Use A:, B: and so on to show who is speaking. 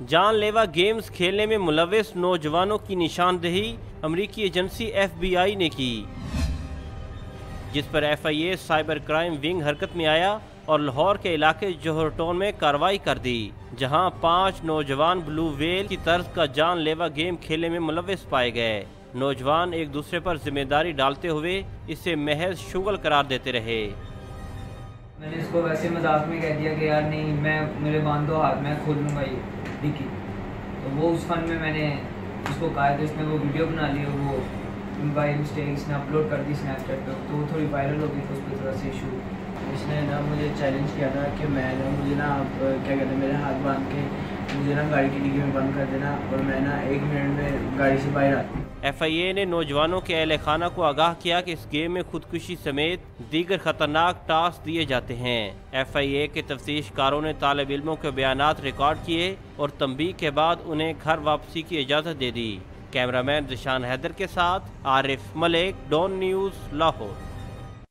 A: जानलेवा गेम्स खेलने में मुलविस नौजवानों की निशानदेही अमरीकी एजेंसी FBI ने की, जिस पर FIA साइबर क्राइम विंग हरकत में आया और लाहौर के इलाके जोहर टाउन में कार्रवाई कर दी, जहां 5 नौजवान ब्लू वेल की तर्ज का जानलेवा गेम खेलने में मुलविस पाए गए। नौजवान एक दूसरे पर जिम्मेदारी डालते हुए इसे महज शुगल करार देते रहे।
B: मैंने इसको वैसे मजाक में कह दिया कि यार नहीं, मेरे बांध दो हाथ, मैं खोल लूँगा ये डिक्की। तो वो उस फन में मैंने उसको कहा तो इसने वो वीडियो बना ली और वो बाई मिस्टेक इसने अपलोड कर दी स्नैपचैट पे, तो वो थोड़ी वायरल हो गई। तो उस पर थोड़ा सा इशू,
C: इसने ना मुझे चैलेंज किया था कि मैं ना मुझे ना क्या कहते हैं मेरे हाथ बांध के मुझे ना गाड़ी की डिग्गी में बंद कर देना और मैं ना 1 मिनट में गाड़ी से बाहर आता।
A: FIA ने नौजवानों के अहल खाना को आगाह किया कि इस गेम में खुदकुशी समेत दीगर खतरनाक टास्क दिए जाते हैं। FIA के तफ्तीशकारों ने तालिब इल्मों के बयानात रिकॉर्ड किए और तंबीह के बाद उन्हें घर वापसी की इजाज़त दे दी। कैमरामैन ज़िशान हैदर के साथ आरिफ मलिक, डॉन न्यूज़, लाहौर।